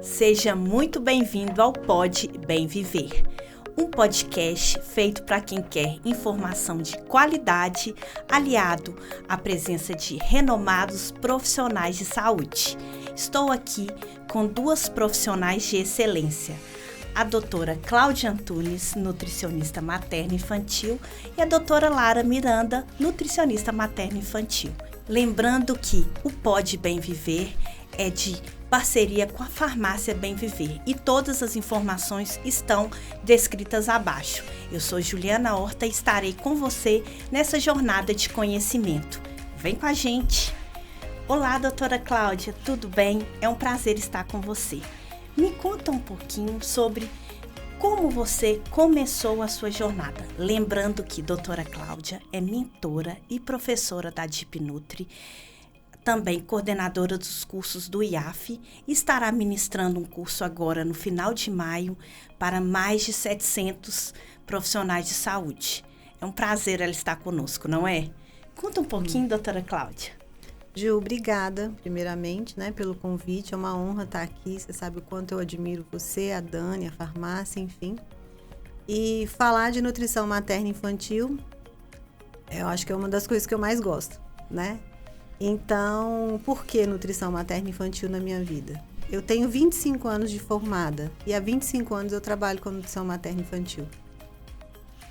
Seja muito bem-vindo ao Pode Bem Viver, um podcast feito para quem quer informação de qualidade, aliado à presença de renomados profissionais de saúde. Estou aqui com duas profissionais de excelência, a doutora Cláudia Antunes, nutricionista materno-infantil, e a doutora Lara Miranda, nutricionista materno-infantil. Lembrando que o Pode Bem Viver é de parceria com a farmácia Bem Viver e todas as informações estão descritas abaixo. Eu sou Juliana Horta e estarei com você nessa jornada de conhecimento. Vem com a gente! Olá, doutora Cláudia, tudo bem? É um prazer estar com você. Me conta um pouquinho sobre como você começou a sua jornada. Lembrando que doutora Cláudia é mentora e professora da DeepNutri, também coordenadora dos cursos do IAF, e estará ministrando um curso agora no final de maio para mais de 700 profissionais de saúde. É um prazer ela estar conosco, não é? Conta um pouquinho, doutora Cláudia. Ju, obrigada, primeiramente, pelo convite. É uma honra estar aqui. Você sabe o quanto eu admiro você, a Dani, a farmácia, enfim. E falar de nutrição materna e infantil, eu acho que é uma das coisas que eu mais gosto, né? Então, por que nutrição materna e infantil na minha vida? Eu tenho 25 anos de formada e há 25 anos eu trabalho com nutrição materna e infantil.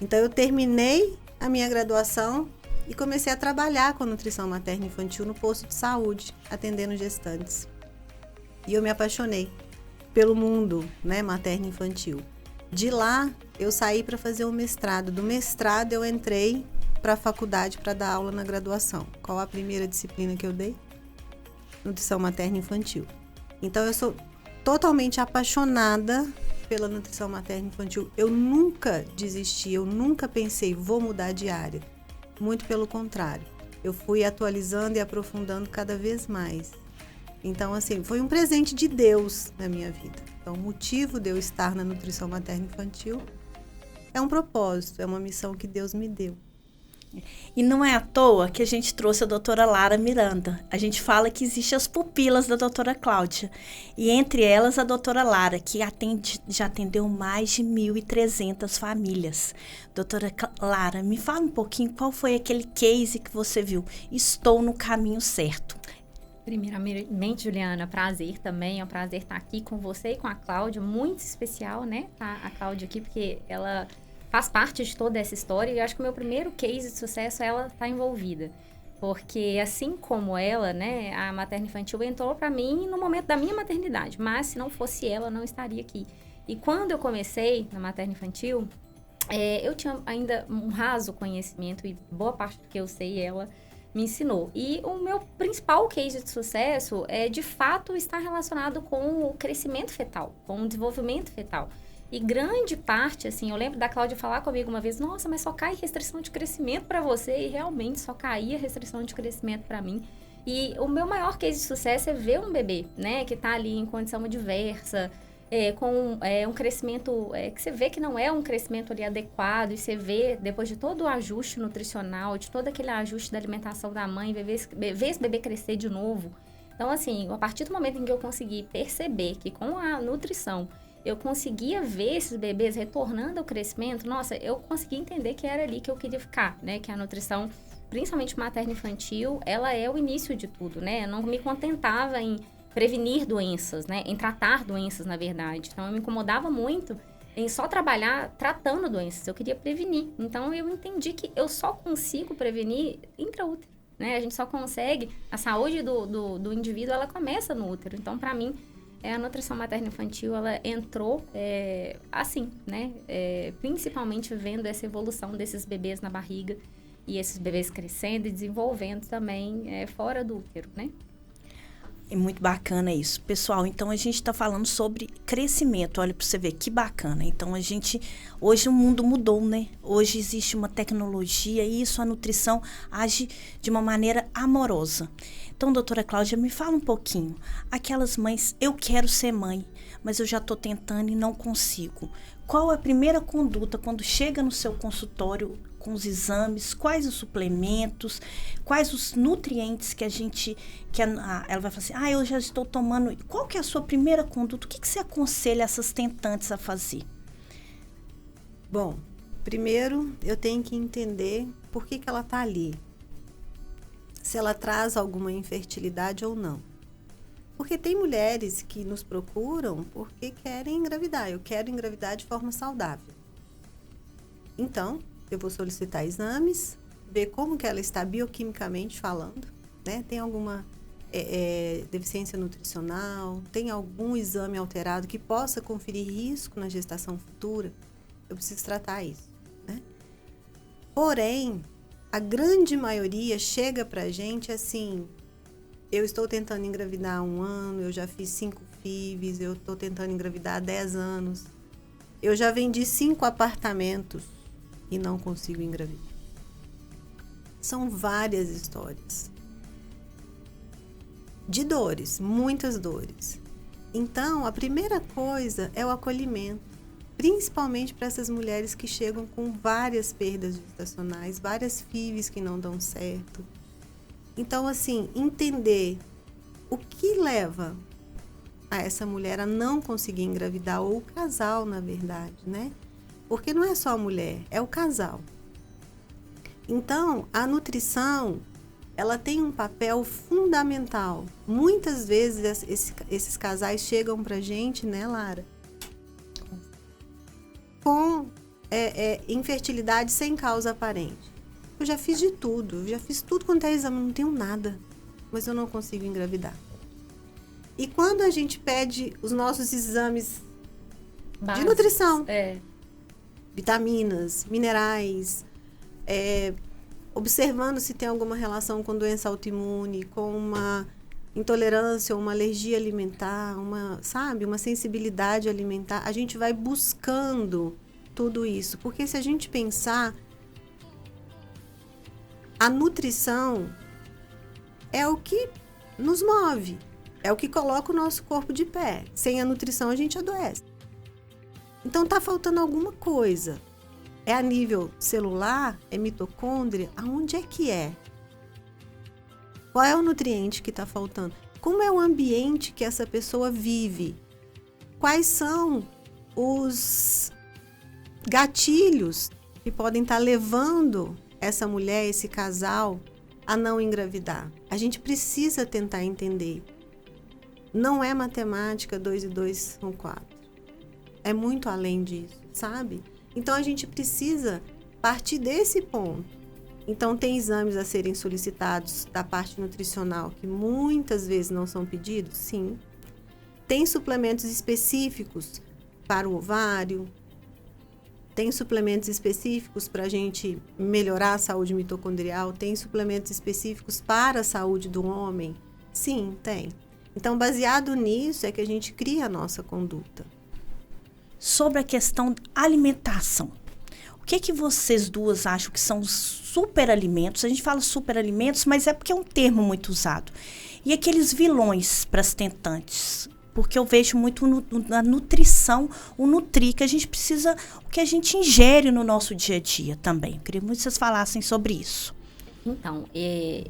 Então, eu terminei a minha graduação e comecei a trabalhar com nutrição materna e infantil no posto de saúde, atendendo gestantes. E eu me apaixonei pelo mundo, materno e infantil. De lá, eu saí para fazer um mestrado. Do mestrado, eu entrei para a faculdade para dar aula na graduação. Qual a primeira disciplina que eu dei? Nutrição materna e infantil. Então, eu sou totalmente apaixonada pela nutrição materna e infantil. Eu nunca desisti, eu nunca pensei, vou mudar de área. Muito pelo contrário. Eu fui atualizando e aprofundando cada vez mais. Então, assim, foi um presente de Deus na minha vida. Então, o motivo de eu estar na nutrição materna e infantil é um propósito, é uma missão que Deus me deu. E não é à toa que a gente trouxe a doutora Lara Miranda. A gente fala que existem as pupilas da doutora Cláudia. E entre elas a doutora Lara, que já atendeu mais de 1.300 famílias. Doutora Lara, me fala um pouquinho qual foi aquele case que você viu. Estou no caminho certo. Primeiramente, Juliana, prazer também. É um prazer estar aqui com você e com a Cláudia. Muito especial, tá a Cláudia aqui, porque ela faz parte de toda essa história e eu acho que o meu primeiro case de sucesso, ela está envolvida. Porque assim como ela, a materna infantil entrou para mim no momento da minha maternidade, mas se não fosse ela, eu não estaria aqui. E quando eu comecei na materna infantil, eu tinha ainda um raso conhecimento e boa parte do que eu sei ela me ensinou. E o meu principal case de sucesso é, de fato, estar relacionado com o crescimento fetal, com o desenvolvimento fetal. E grande parte, assim, eu lembro da Cláudia falar comigo uma vez, nossa, mas só cai restrição de crescimento para você, e realmente só caía restrição de crescimento para mim. E o meu maior case de sucesso é ver um bebê, que tá ali em condição adversa, com um crescimento que você vê que não é um crescimento ali adequado, e você vê, depois de todo o ajuste nutricional, de todo aquele ajuste da alimentação da mãe, ver esse bebê crescer de novo. Então, assim, a partir do momento em que eu consegui perceber que com a nutrição eu conseguia ver esses bebês retornando ao crescimento, nossa, eu consegui entender que era ali que eu queria ficar, que a nutrição, principalmente materno-infantil, ela é o início de tudo, Eu não me contentava em prevenir doenças, em tratar doenças, na verdade. Então, eu me incomodava muito em só trabalhar tratando doenças, eu queria prevenir. Então, eu entendi que eu só consigo prevenir intraútero, A gente só consegue, a saúde do indivíduo, ela começa no útero. Então, para mim, a nutrição materno-infantil, ela entrou assim, principalmente vendo essa evolução desses bebês na barriga e esses bebês crescendo e desenvolvendo também fora do útero, É muito bacana isso. Pessoal, então a gente está falando sobre crescimento. Olha para você ver que bacana. Então hoje o mundo mudou, Hoje existe uma tecnologia e isso, a nutrição age de uma maneira amorosa. Então, doutora Cláudia, me fala um pouquinho. Aquelas mães, eu quero ser mãe, mas eu já estou tentando e não consigo. Qual é a primeira conduta quando chega no seu consultório com os exames, quais os suplementos, quais os nutrientes que ela vai falar assim, eu já estou tomando. Qual que é a sua primeira conduta? O que você aconselha essas tentantes a fazer? Bom, primeiro eu tenho que entender por que ela está ali. Se ela traz alguma infertilidade ou não. Porque tem mulheres que nos procuram porque querem engravidar. Eu quero engravidar de forma saudável. Então, eu vou solicitar exames, ver como que ela está bioquimicamente falando, né? Tem alguma deficiência nutricional, tem algum exame alterado que possa conferir risco na gestação futura. Eu preciso tratar isso, né? Porém, a grande maioria chega pra gente assim, eu estou tentando engravidar há 1 ano, eu já fiz 5 FIVs, eu estou tentando engravidar há 10 anos, eu já vendi 5 apartamentos e não consigo engravidar. São várias histórias de dores, muitas dores. Então, a primeira coisa é o acolhimento. Principalmente para essas mulheres que chegam com várias perdas gestacionais, várias FIVs que não dão certo. Então, assim, entender o que leva a essa mulher a não conseguir engravidar, ou o casal, na verdade, né? Porque não é só a mulher, é o casal. Então, a nutrição, ela tem um papel fundamental. Muitas vezes esses casais chegam pra gente, né, Lara? Com infertilidade sem causa aparente. Eu já fiz de tudo, já fiz tudo quanto é exame, não tenho nada, mas eu não consigo engravidar. E quando a gente pede os nossos exames básicos, de nutrição, vitaminas, minerais, observando se tem alguma relação com doença autoimune, com uma intolerância ou uma alergia alimentar, uma sensibilidade alimentar, a gente vai buscando tudo isso. Porque se a gente pensar, a nutrição é o que nos move, é o que coloca o nosso corpo de pé. Sem a nutrição a gente adoece. Então tá faltando alguma coisa. É a nível celular? É mitocôndria? Aonde é que é? Qual é o nutriente que está faltando? Como é o ambiente que essa pessoa vive? Quais são os gatilhos que podem estar levando essa mulher, esse casal, a não engravidar? A gente precisa tentar entender. Não é matemática, 2 e 2 são 4. É muito além disso, sabe? Então, a gente precisa partir desse ponto. Então, tem exames a serem solicitados da parte nutricional que muitas vezes não são pedidos? Sim. Tem suplementos específicos para o ovário? Tem suplementos específicos para a gente melhorar a saúde mitocondrial? Tem suplementos específicos para a saúde do homem? Sim, tem. Então, baseado nisso é que a gente cria a nossa conduta. Sobre a questão da alimentação. O que vocês duas acham que são os superalimentos? A gente fala superalimentos, mas é porque é um termo muito usado. E aqueles vilões para as tentantes? Porque eu vejo muito na nutrição, o nutri, que a gente precisa, o que a gente ingere no nosso dia a dia também. Eu queria muito que vocês falassem sobre isso. Então,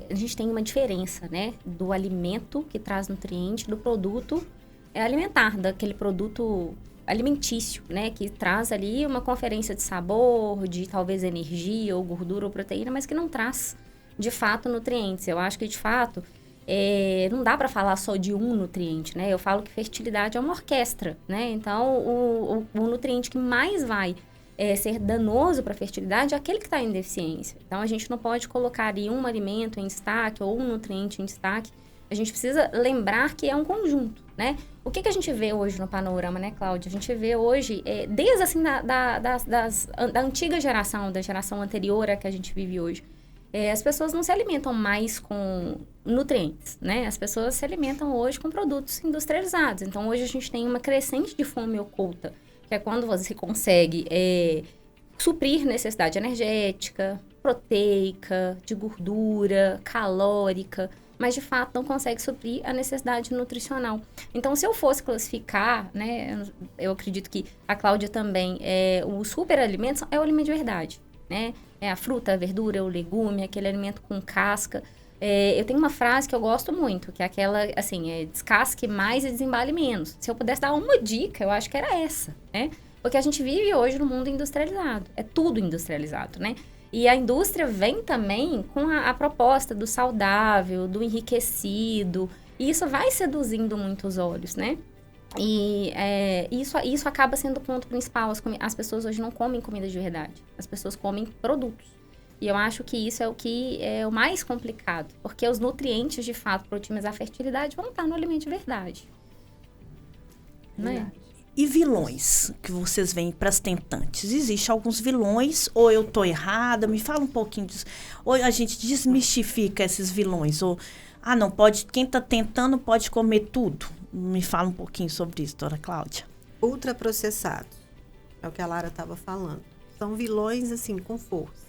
a gente tem uma diferença, né, do alimento que traz nutriente, do produto alimentar, daquele produto alimentício, né, que traz ali uma conferência de sabor, de talvez energia ou gordura ou proteína, mas que não traz, de fato, nutrientes. Eu acho que, de fato, não dá para falar só de um nutriente, né? Eu falo que fertilidade é uma orquestra, né? Então, o nutriente que mais vai ser danoso para a fertilidade é aquele que está em deficiência. Então, a gente não pode colocar ali um alimento em destaque ou um nutriente em destaque. A gente precisa lembrar que é um conjunto, né? O que a gente vê hoje no panorama, né, Cláudia? A gente vê hoje, desde assim da antiga geração, da geração anterior à que a gente vive hoje, as pessoas não se alimentam mais com nutrientes, né? As pessoas se alimentam hoje com produtos industrializados. Então, hoje a gente tem uma crescente de fome oculta, que é quando você consegue suprir necessidade energética, proteica, de gordura, calórica, mas de fato não consegue suprir a necessidade nutricional. Então, se eu fosse classificar, né, eu acredito que a Cláudia também, os superalimentos é o alimento de verdade, né? É a fruta, a verdura, o legume, aquele alimento com casca. Eu tenho uma frase que eu gosto muito, que é aquela, assim, descasque mais e desembale menos. Se eu pudesse dar uma dica, eu acho que era essa, né? Porque a gente vive hoje no mundo industrializado. É tudo industrializado, né? E a indústria vem também com a proposta do saudável, do enriquecido. E isso vai seduzindo muitos olhos, né? E isso acaba sendo o ponto principal. As pessoas hoje não comem comida de verdade. As pessoas comem produtos. E eu acho que isso é o que é o mais complicado. Porque os nutrientes, de fato, para otimizar a fertilidade vão estar no alimento de verdade. Né? E vilões que vocês veem para as tentantes? Existem alguns vilões, ou eu estou errada? Me fala um pouquinho disso. Ou a gente desmistifica esses vilões? Ou, não, pode, quem está tentando pode comer tudo. Me fala um pouquinho sobre isso, doutora Cláudia. Ultraprocessados, é o que a Lara estava falando. São vilões, assim, com força.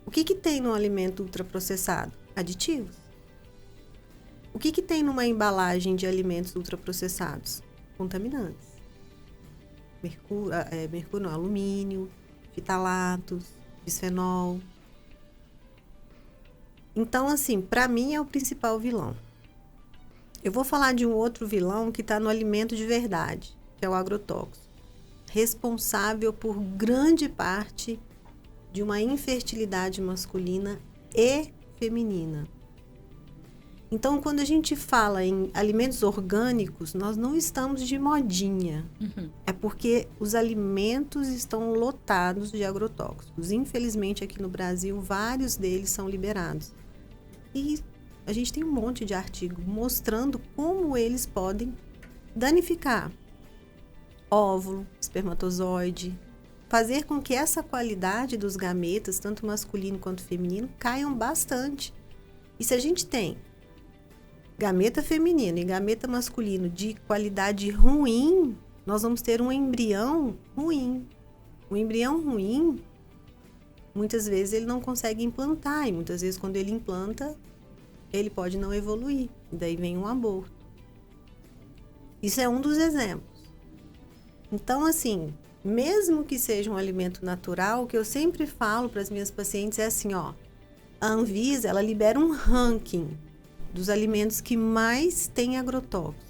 O que tem no alimento ultraprocessado? Aditivos. O que tem numa embalagem de alimentos ultraprocessados? Contaminantes. Mercúrio não, alumínio, fitalatos, bisfenol. Então, assim, para mim é o principal vilão. Eu vou falar de um outro vilão que está no alimento de verdade, que é o agrotóxico. Responsável por grande parte de uma infertilidade masculina e feminina. Então, quando a gente fala em alimentos orgânicos, nós não estamos de modinha. Uhum. É porque os alimentos estão lotados de agrotóxicos. Infelizmente, aqui no Brasil, vários deles são liberados. E a gente tem um monte de artigo mostrando como eles podem danificar óvulo, espermatozoide, fazer com que essa qualidade dos gametas, tanto masculino quanto feminino, caiam bastante. E se a gente tem gameta feminino e gameta masculino de qualidade ruim, nós vamos ter um embrião ruim. Um embrião ruim, muitas vezes ele não consegue implantar, e muitas vezes quando ele implanta, ele pode não evoluir. E daí vem um aborto. Isso é um dos exemplos. Então, assim, mesmo que seja um alimento natural, o que eu sempre falo para as minhas pacientes é assim, a Anvisa, ela libera um ranking dos alimentos que mais têm agrotóxicos.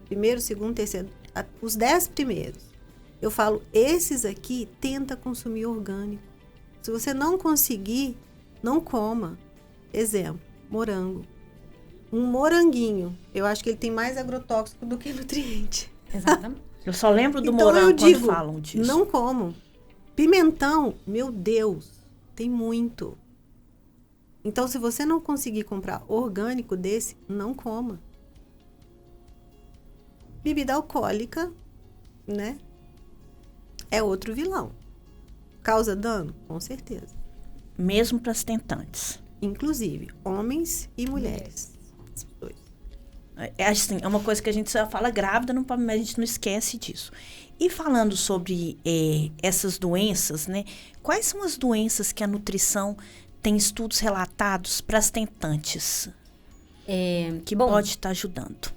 Primeiro, segundo, terceiro, os 10 primeiros. Eu falo, esses aqui, tenta consumir orgânico. Se você não conseguir, não coma. Exemplo, morango. Um moranguinho, eu acho que ele tem mais agrotóxico do que nutriente. Exatamente. Eu só lembro do então, morango quando falam disso. Não como. Pimentão, meu Deus, tem muito. Então, se você não conseguir comprar orgânico desse, não coma. Bebida alcoólica, né? É outro vilão. Causa dano? Com certeza. Mesmo para as tentantes. Inclusive, homens e mulheres. É assim, é uma coisa que a gente só fala grávida, mas a gente não esquece disso. E falando sobre essas doenças, né? Quais são as doenças que a nutrição tem estudos relatados para as tentantes? Que pode estar ajudando?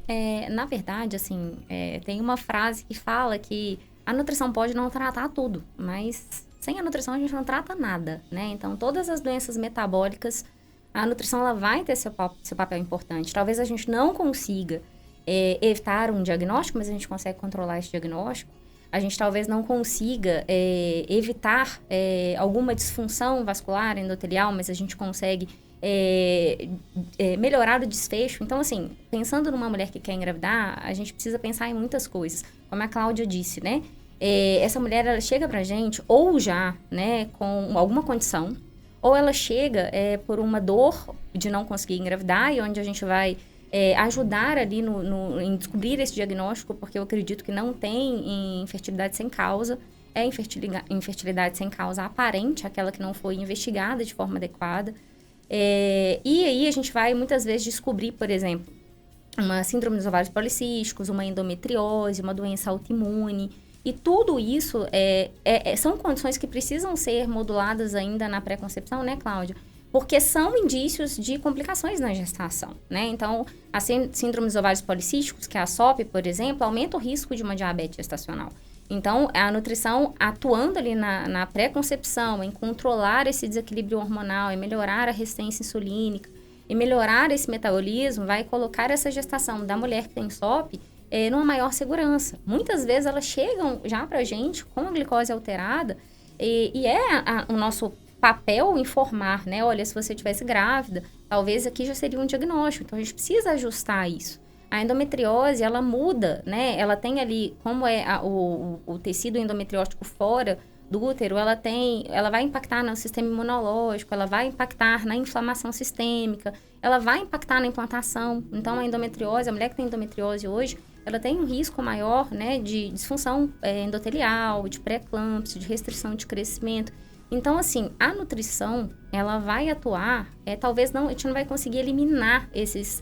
Na verdade, assim, tem uma frase que fala que a nutrição pode não tratar tudo, mas sem a nutrição a gente não trata nada, né? Então, todas as doenças metabólicas, a nutrição ela vai ter seu papel importante. Talvez a gente não consiga evitar um diagnóstico, mas a gente consegue controlar esse diagnóstico. A gente talvez não consiga evitar alguma disfunção vascular, endotelial, mas a gente consegue melhorar o desfecho. Então, assim, pensando numa mulher que quer engravidar, a gente precisa pensar em muitas coisas. Como a Cláudia disse, né? Essa mulher, ela chega pra gente ou já, né, com alguma condição, ou ela chega por uma dor de não conseguir engravidar, e onde a gente vai ajudar ali em descobrir esse diagnóstico, porque eu acredito que não tem infertilidade sem causa. É infertilidade sem causa aparente, aquela que não foi investigada de forma adequada. E aí a gente vai muitas vezes descobrir, por exemplo, uma síndrome dos ovários policísticos, uma endometriose, uma doença autoimune. E tudo isso são condições que precisam ser moduladas ainda na pré-concepção, né, Cláudia? Porque são indícios de complicações na gestação, né? Então, a síndrome dos ovários policísticos, que é a SOP, por exemplo, aumenta o risco de uma diabetes gestacional. Então, a nutrição atuando ali na pré-concepção, em controlar esse desequilíbrio hormonal, em melhorar a resistência insulínica, em melhorar esse metabolismo, vai colocar essa gestação da mulher que tem SOP numa maior segurança. Muitas vezes elas chegam já pra gente com a glicose alterada e o nosso papel informar, né? Olha, se você estivesse grávida, talvez aqui já seria um diagnóstico. Então, a gente precisa ajustar isso. A endometriose, ela muda, né? Ela tem ali, como é o tecido endometriótico fora do útero, ela vai impactar no sistema imunológico, ela vai impactar na inflamação sistêmica, ela vai impactar na implantação. Então, a endometriose, a mulher que tem endometriose hoje, ela tem um risco maior, né, de disfunção endotelial, de pré-eclâmpsia, de restrição de crescimento. Então, assim, a nutrição, ela vai atuar, talvez não, a gente não vai conseguir eliminar esses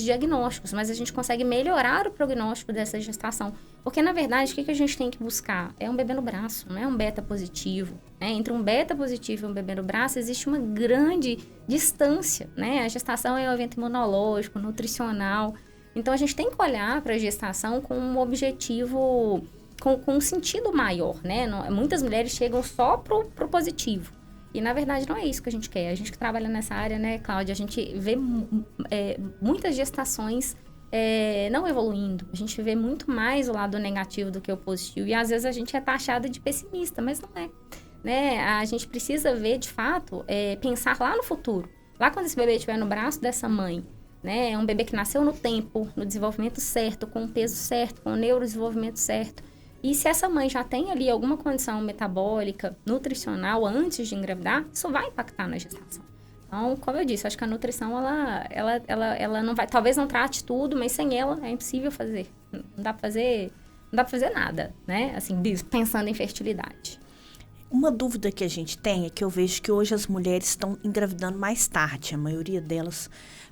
diagnósticos, mas a gente consegue melhorar o prognóstico dessa gestação. Porque, na verdade, o que a gente tem que buscar? É um bebê no braço, não é um beta positivo. Né? Entre um beta positivo e um bebê no braço, existe uma grande distância. Né? A gestação é um evento imunológico, nutricional. Então, a gente tem que olhar para a gestação com um objetivo, com um sentido maior. Né? Muitas mulheres chegam só pro positivo. E, na verdade, não é isso que a gente quer. A gente que trabalha nessa área, né, Cláudia, a gente vê muitas gestações não evoluindo. A gente vê muito mais o lado negativo do que o positivo. E, às vezes, a gente é taxada de pessimista, mas não é. Né? A gente precisa ver, de fato, pensar lá no futuro. Lá quando esse bebê estiver no braço dessa mãe, né? É um bebê que nasceu no tempo, no desenvolvimento certo, com o peso certo, com o neurodesenvolvimento certo. E se essa mãe já tem ali alguma condição metabólica, nutricional, antes de engravidar, isso vai impactar na gestação. Então, como eu disse, acho que a nutrição, ela não vai... Talvez não trate tudo, mas sem ela é impossível fazer. Não dá pra fazer nada, né? Assim, pensando em fertilidade. Uma dúvida que a gente tem é que eu vejo que hoje as mulheres estão engravidando mais tarde, a maioria delas,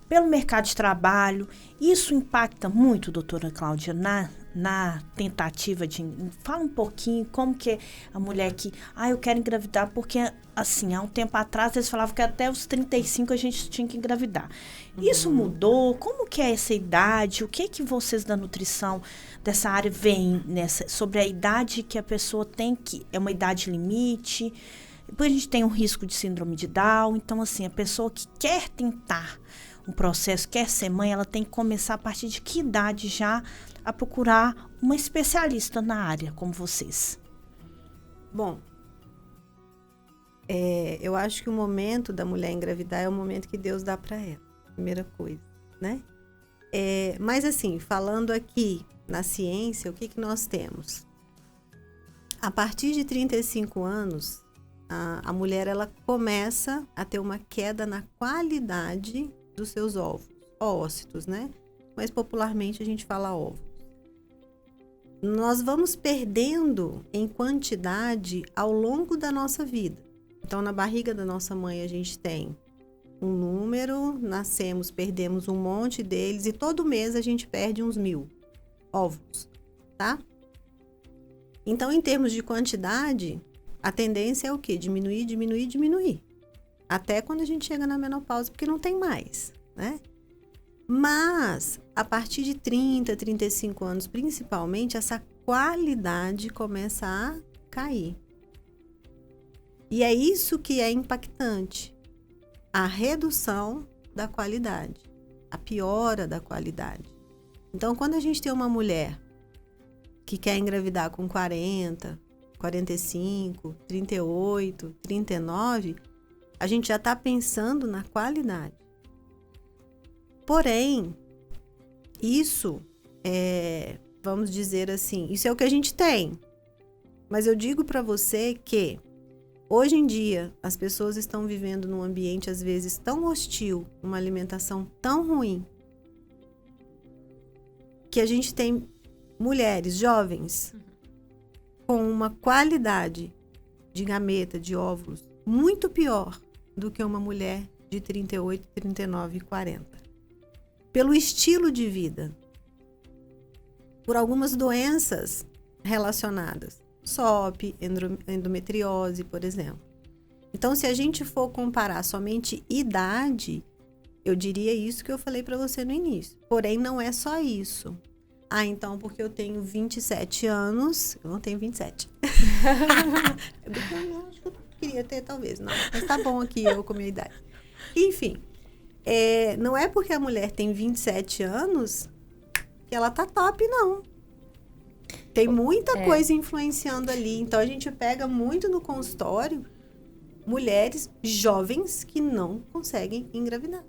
pelo mercado de trabalho. Isso impacta muito, doutora Cláudia, na tentativa de... Fala um pouquinho como que a mulher que... eu quero engravidar porque, assim, há um tempo atrás eles falavam que até os 35 a gente tinha que engravidar. Isso mudou? Como que é essa idade? O que vocês da nutrição dessa área veem sobre a idade que a pessoa tem que... É uma idade limite? Depois a gente tem um risco de síndrome de Down. Então, assim, a pessoa que quer tentar um processo, quer ser mãe, ela tem que começar a partir de que idade já a procurar uma especialista na área, como vocês? Bom, eu acho que o momento da mulher engravidar é o momento que Deus dá para ela, primeira coisa, né? Mas assim, falando aqui na ciência, o que nós temos? A partir de 35 anos, a mulher ela começa a ter uma queda na qualidade dos seus óvulos, né? Mas popularmente a gente fala óvulos. Nós vamos perdendo em quantidade ao longo da nossa vida. Então, na barriga da nossa mãe a gente tem um número, nascemos, perdemos um monte deles e todo mês a gente perde uns 1000 óvulos, tá? Então, em termos de quantidade, a tendência é o quê? Diminuir, diminuir, diminuir. Até quando a gente chega na menopausa, porque não tem mais, né? Mas, a partir de 30, 35 anos, principalmente, essa qualidade começa a cair. E é isso que é impactante. A redução da qualidade, a piora da qualidade. Então, quando a gente tem uma mulher que quer engravidar com 40, 45, 38, 39, a gente já está pensando na qualidade. Porém, isso vamos dizer assim, isso é o que a gente tem. Mas eu digo para você que hoje em dia as pessoas estão vivendo num ambiente às vezes tão hostil, uma alimentação tão ruim, que a gente tem mulheres jovens com uma qualidade de gameta, de óvulos, muito pior do que uma mulher de 38, 39 e 40. Pelo estilo de vida, por algumas doenças relacionadas, SOP, endometriose, por exemplo. Então, se a gente for comparar somente idade, eu diria isso que eu falei para você no início. Porém, não é só isso. Ah, então, porque eu tenho 27 anos... Eu não tenho 27. Eu acho que eu queria ter, talvez. Não, mas tá bom aqui, eu com a minha idade. Enfim, não é porque a mulher tem 27 anos que ela tá top, não. Tem muita coisa influenciando ali. Então, a gente pega muito no consultório mulheres jovens que não conseguem engravidar.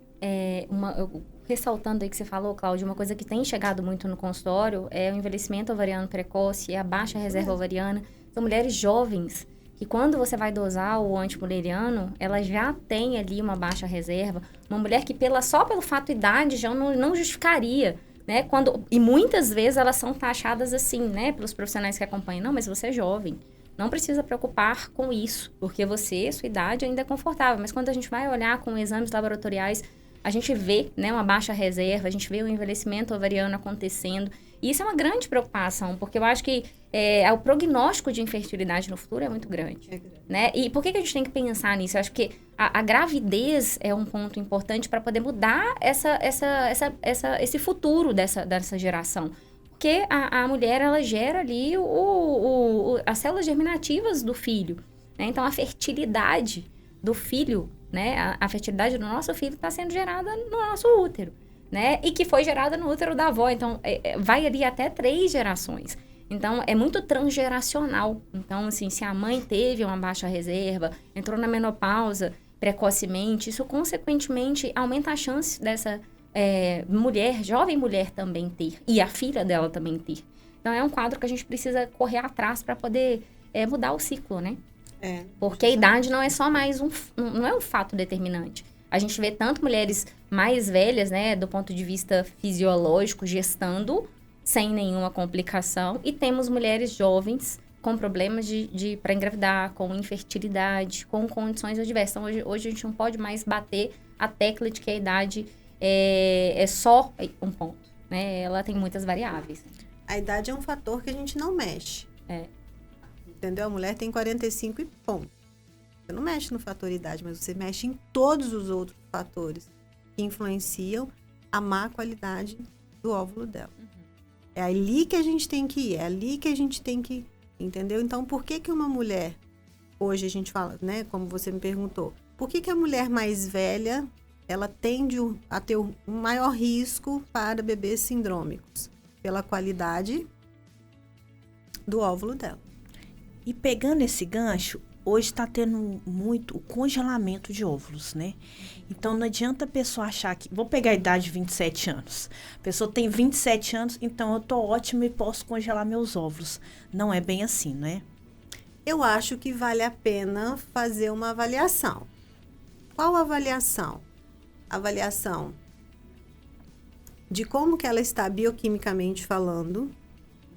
Ressaltando aí que você falou, Cláudia, uma coisa que tem chegado muito no consultório é o envelhecimento ovariano precoce e a baixa reserva ovariana. São mulheres jovens que quando você vai dosar o antimuleriano, ela já tem ali uma baixa reserva. Uma mulher que só pelo fato de idade já não justificaria, né? E muitas vezes elas são taxadas assim, né? Pelos profissionais que acompanham. Não, mas você é jovem. Não precisa preocupar com isso, porque sua idade ainda é confortável. Mas quando a gente vai olhar com exames laboratoriais, a gente vê, né, uma baixa reserva, a gente vê o envelhecimento ovariano acontecendo. E isso é uma grande preocupação, porque eu acho que o prognóstico de infertilidade no futuro é muito grande. Né? E por que a gente tem que pensar nisso? Eu acho que a gravidez é um ponto importante para poder mudar esse futuro dessa geração. Porque a mulher, ela gera ali as células germinativas do filho. Né? Então, a fertilidade do filho, né? A fertilidade do nosso filho está sendo gerada no nosso útero. Né? E que foi gerada no útero da avó. Então, vai ali até 3 gerações. Então, é muito transgeracional. Então, assim, se a mãe teve uma baixa reserva, entrou na menopausa precocemente, isso, consequentemente, aumenta a chance dessa jovem mulher também ter. E a filha dela também ter. Então, é um quadro que a gente precisa correr atrás para poder mudar o ciclo, né? Porque a idade não é só mais não é um fato determinante. A gente vê tanto mulheres mais velhas, né, do ponto de vista fisiológico, gestando sem nenhuma complicação, e temos mulheres jovens com problemas para engravidar, com infertilidade, com condições adversas. Então, hoje a gente não pode mais bater a tecla de que a idade é só um ponto, né? Ela tem muitas variáveis. A idade é um fator que a gente não mexe. Entendeu? A mulher tem 45 e ponto. Você não mexe no fator idade, mas você mexe em todos os outros fatores que influenciam a má qualidade do óvulo dela. É ali que a gente tem que ir, é ali que a gente tem que... Entendeu? Então, por que uma mulher... Hoje a gente fala, né? Como você me perguntou. Por que a mulher mais velha, ela tende a ter um maior risco para bebês sindrômicos? Pela qualidade do óvulo dela. E pegando esse gancho, hoje está tendo muito o congelamento de óvulos, né? Então, não adianta a pessoa achar que... Vou pegar a idade de 27 anos. A pessoa tem 27 anos, então eu tô ótima e posso congelar meus óvulos. Não é bem assim, né? Eu acho que vale a pena fazer uma avaliação. Qual avaliação? Avaliação de como que ela está bioquimicamente falando,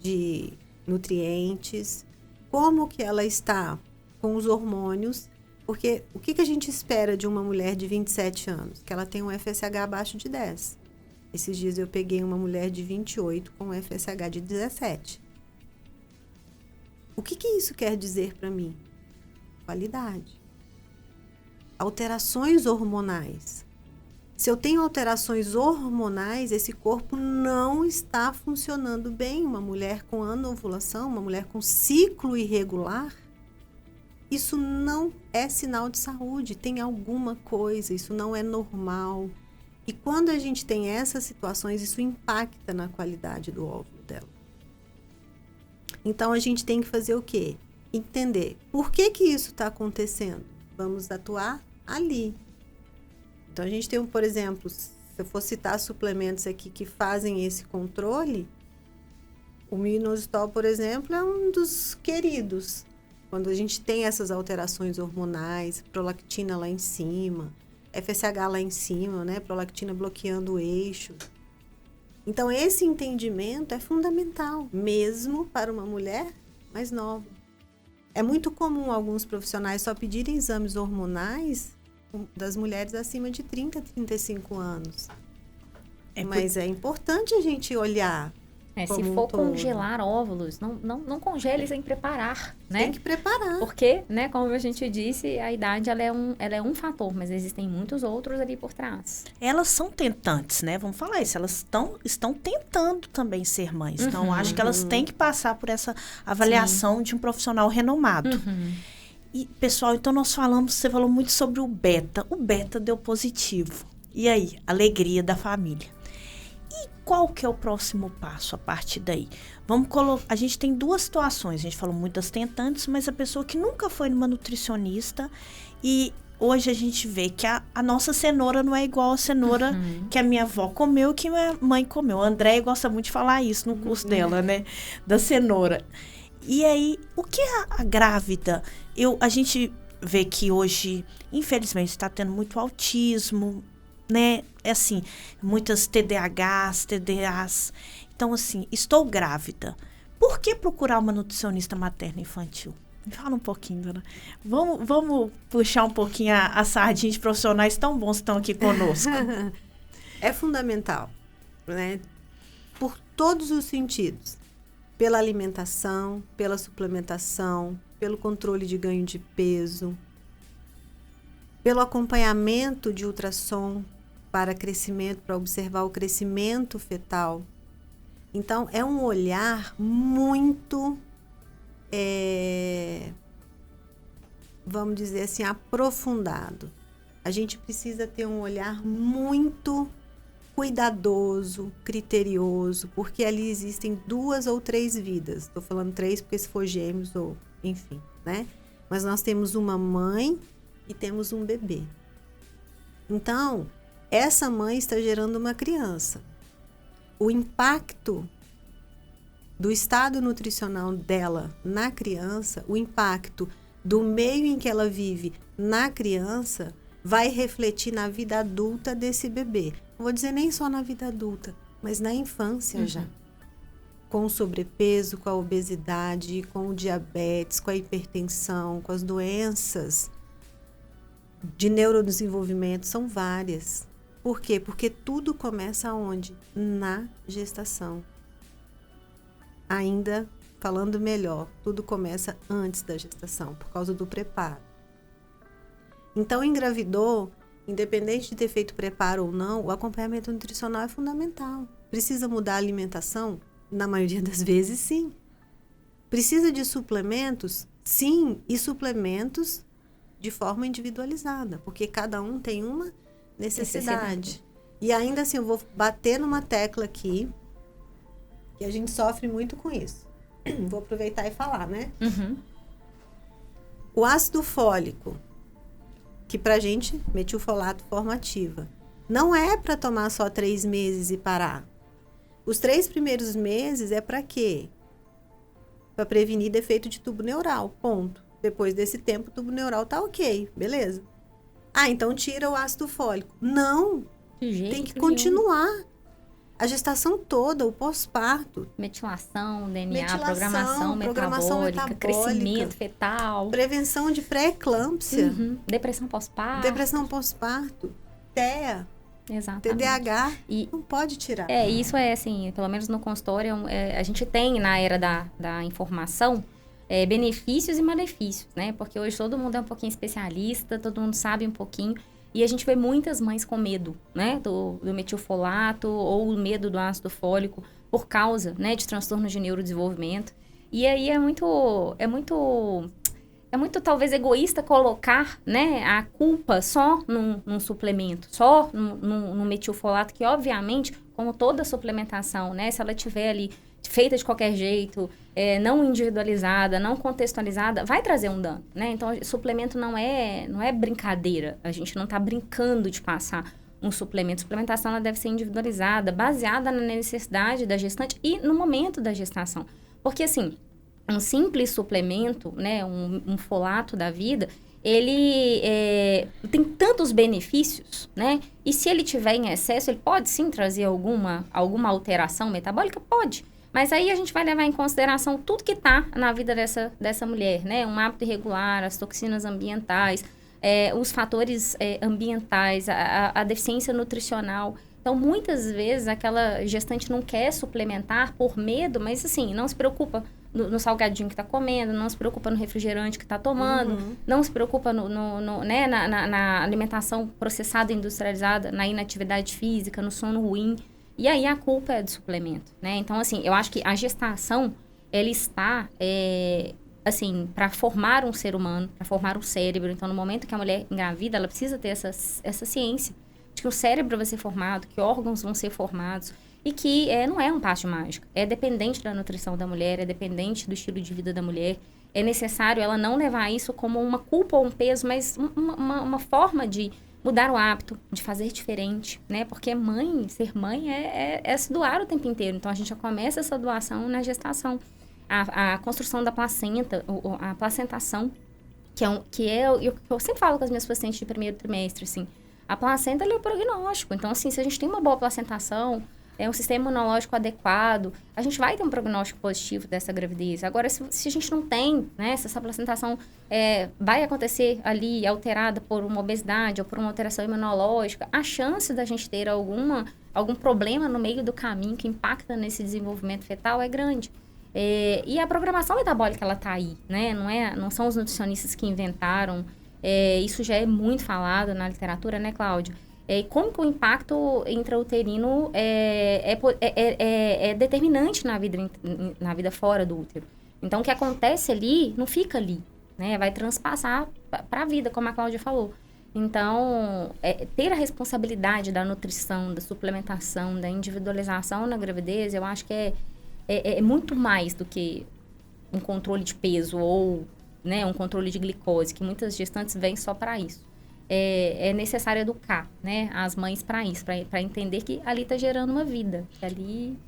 de nutrientes, como que ela está com os hormônios, porque o que a gente espera de uma mulher de 27 anos? Que ela tenha um FSH abaixo de 10. Esses dias eu peguei uma mulher de 28 com um FSH de 17. O que isso quer dizer para mim? Qualidade. Alterações hormonais. Se eu tenho alterações hormonais, esse corpo não está funcionando bem. Uma mulher com anovulação, uma mulher com ciclo irregular, isso não é sinal de saúde, tem alguma coisa, isso não é normal. E quando a gente tem essas situações, isso impacta na qualidade do óvulo dela. Então, a gente tem que fazer o quê? Entender por que isso está acontecendo. Vamos atuar ali. Então, a gente tem, por exemplo, se eu for citar suplementos aqui que fazem esse controle, o minoxidil, por exemplo, é um dos queridos. Quando a gente tem essas alterações hormonais, prolactina lá em cima, FSH lá em cima, né? Prolactina bloqueando o eixo. Então, esse entendimento é fundamental, mesmo para uma mulher mais nova. É muito comum alguns profissionais só pedirem exames hormonais das mulheres acima de 30, 35 anos. Mas é importante a gente olhar. Se for congelar óvulos, não congele sem preparar, né? Tem que preparar. Porque, né, como a gente disse, a idade ela é um fator, mas existem muitos outros ali por trás. Elas são tentantes, né? Vamos falar isso. Elas estão tentando também ser mães. Então, acho que elas têm que passar por essa avaliação de um profissional renomado. E, pessoal, então você falou muito sobre o beta. O beta deu positivo. E aí? Alegria da família. E qual que é o próximo passo a partir daí? A gente tem duas situações. A gente falou muito das tentantes, mas a pessoa que nunca foi numa nutricionista e hoje a gente vê que a nossa cenoura não é igual a cenoura que a minha avó comeu, que minha mãe comeu. A Andréia gosta muito de falar isso no curso dela, né? Da cenoura. E aí, o que a grávida... A gente vê que hoje, infelizmente, está tendo muito autismo, né? É assim, muitas TDAHs, TDAs. Então, assim, estou grávida. Por que procurar uma nutricionista materna infantil? Me fala um pouquinho, dona. Vamos puxar um pouquinho a sardinha de profissionais tão bons que estão aqui conosco. É fundamental, né? Por todos os sentidos. Pela alimentação, pela suplementação, pelo controle de ganho de peso, pelo acompanhamento de ultrassom para crescimento, para observar o crescimento fetal. Então, é um olhar muito, vamos dizer assim, aprofundado. A gente precisa ter um olhar muito cuidadoso, criterioso, porque ali existem 2 ou 3 vidas. Estou falando 3 porque se for gêmeos ou enfim, né? Mas nós temos uma mãe e temos um bebê. Então, essa mãe está gerando uma criança. O impacto do estado nutricional dela na criança, o impacto do meio em que ela vive na criança, vai refletir na vida adulta desse bebê. Não vou dizer nem só na vida adulta, mas na infância já. Com o sobrepeso, com a obesidade, com o diabetes, com a hipertensão, com as doenças de neurodesenvolvimento, são várias. Por quê? Porque tudo começa onde? Na gestação. Ainda falando melhor, tudo começa antes da gestação, por causa do preparo. Então, engravidou, independente de ter feito preparo ou não, o acompanhamento nutricional é fundamental. Precisa mudar a alimentação? Na maioria das vezes, sim. Precisa de suplementos? Sim, e suplementos de forma individualizada, porque cada um tem uma necessidade. E ainda assim, eu vou bater numa tecla aqui, que a gente sofre muito com isso. Vou aproveitar e falar, né? O ácido fólico, que pra gente, metilfolato forma ativa, não é para tomar só 3 meses e parar. Os 3 primeiros meses é para quê? Para prevenir defeito de tubo neural, ponto. Depois desse tempo, o tubo neural tá ok, beleza. Então tira o ácido fólico. Não, tem que continuar. A gestação toda, o pós-parto. Metilação, DNA, programação metabólica, crescimento fetal. Prevenção de pré-eclâmpsia. Depressão pós-parto. TEA. Exatamente. TDAH, não pode tirar. Isso é assim, pelo menos no consultório, a gente tem na era da informação benefícios e malefícios, né? Porque hoje todo mundo é um pouquinho especialista, todo mundo sabe um pouquinho. E a gente vê muitas mães com medo, né? Do metilfolato ou medo do ácido fólico por causa, né, de transtornos de neurodesenvolvimento. E aí é muito talvez egoísta colocar, né, a culpa só num suplemento, só no metilfolato, que obviamente, como toda suplementação, né, se ela tiver ali feita de qualquer jeito, não individualizada, não contextualizada, vai trazer um dano, né? Então, suplemento não é brincadeira. A gente não está brincando de passar um suplemento. Suplementação ela deve ser individualizada, baseada na necessidade da gestante e no momento da gestação. Porque, assim, um simples suplemento, né, um folato da vida, ele tem tantos benefícios, né? E se ele tiver em excesso, ele pode sim trazer alguma alteração metabólica? Pode. Mas aí a gente vai levar em consideração tudo que está na vida dessa mulher, né? Um hábito irregular, as toxinas ambientais, os fatores ambientais, a deficiência nutricional. Então, Então, muitas vezes, aquela gestante não quer suplementar por medo, mas assim, não se preocupa no salgadinho que está comendo, não se preocupa no refrigerante que está tomando, não se preocupa né, na alimentação processada e industrializada, na inatividade física, no sono ruim. E aí a culpa é do suplemento, né? Então, assim, eu acho que a gestação, ela está, assim, para formar um ser humano, para formar um cérebro. Então, no momento que a mulher engravida, ela precisa ter essa ciência de que o cérebro vai ser formado, que órgãos vão ser formados, e que não é um passe mágico. É dependente da nutrição da mulher, é dependente do estilo de vida da mulher. É necessário ela não levar isso como uma culpa ou um peso, mas uma forma de mudar o hábito, de fazer diferente, né? Porque ser mãe é se doar o tempo inteiro. Então, a gente já começa essa doação na gestação. A construção da placenta, a placentação, eu sempre falo com as minhas pacientes de primeiro trimestre, assim, a placenta é o prognóstico. Então, assim, se a gente tem uma boa placentação, um sistema imunológico adequado, a gente vai ter um prognóstico positivo dessa gravidez. Agora, se a gente não tem, né, se essa placentação vai acontecer ali alterada por uma obesidade ou por uma alteração imunológica, a chance da gente ter algum problema no meio do caminho que impacta nesse desenvolvimento fetal é grande. E a programação metabólica, ela tá aí, né? Não são os nutricionistas que inventaram. Isso já é muito falado na literatura, né, Cláudia? E como que o impacto intrauterino é determinante na vida fora do útero. Então, o que acontece ali, não fica ali, né? Vai transpassar para a vida, como a Cláudia falou. Então, ter a responsabilidade da nutrição, da suplementação, da individualização na gravidez, eu acho que é muito mais do que um controle de peso ou, né, um controle de glicose, que muitas gestantes vêm só para isso. É necessário educar, né, as mães para isso, para entender que ali está gerando uma vida, que ali,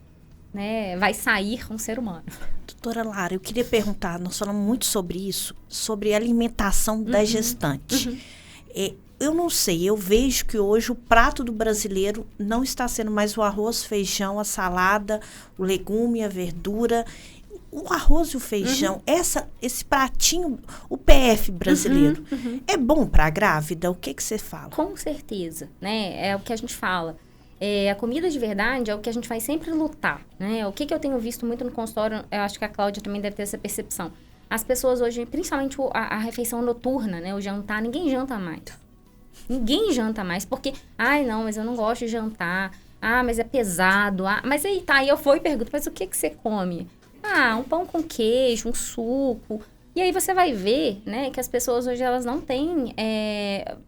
né, vai sair um ser humano. Doutora Lara, eu queria perguntar, nós falamos muito sobre isso, sobre a alimentação da gestante. Eu não sei, eu vejo que hoje o prato do brasileiro não está sendo mais o arroz, feijão, a salada, o legume, a verdura. O arroz e o feijão, esse pratinho, o PF brasileiro, é bom para a grávida? O que você fala? Com certeza, né? É o que a gente fala. A comida de verdade é o que a gente vai sempre lutar, né? O que eu tenho visto muito no consultório, eu acho que a Cláudia também deve ter essa percepção. As pessoas hoje, principalmente a refeição noturna, né? O jantar, ninguém janta mais. Ninguém janta mais, porque, não, mas eu não gosto de jantar. Mas é pesado. Mas aí tá, aí eu vou e pergunto, mas o que você come? Um pão com queijo, um suco. E aí você vai ver, né, que as pessoas hoje elas não têm